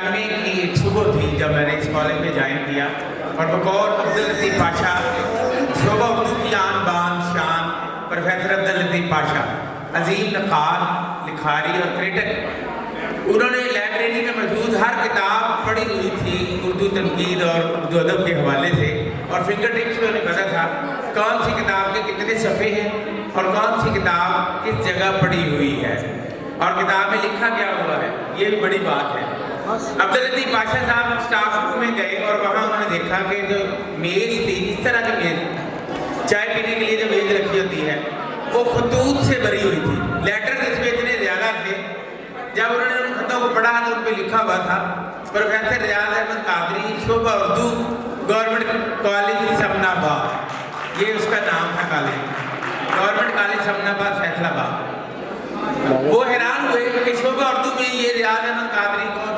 95 की एक सुबह थी जब मैंने इस कॉलेज में ज्वाइन किया और बकौर अब्दुल लतीफ़ पाशा शोबा उर्दू की आन बान शान प्रोफेसर अब्दुल लतीफ़ पाशा अजीम नक़ाल लिखारी और क्रिटिक उन्होंने लाइब्रेरी में मौजूद हर किताब पढ़ी हुई थी उर्दू तनकीद और उर्दू अदब के हवाले से और फिंगर टिप्स में उन्हें पता था कौन सी किताब के कितने सफ़े हैं और कौन सी किताब किस जगह पढ़ी हुई है और किताब में लिखा क्या हुआ है। ये भी बड़ी बात है। अब्दुल लतीफ़ पाशा साहब स्टाफ रूम में गए और वहाँ उन्होंने देखा कि जो मेज़ थी इस तरह की मेज़ चाय पीने के लिए जो मेज़ रखी होती है वो खतूत से भरी हुई थी। लेटर इसमें इतने ज़्यादा थे। जब उन्होंने उन खतों को पढ़ा तो उन पर लिखा हुआ था प्रोफेसर रियाज अहमद कादरी शोबा उर्दू गवर्नमेंट कॉलेज समनाबाद। ये उसका नाम था college, government college Samanabad Faisalabad. वो हैरान हुए कि शोबा उर्दू में ये रियाज अहमद कादरी कौन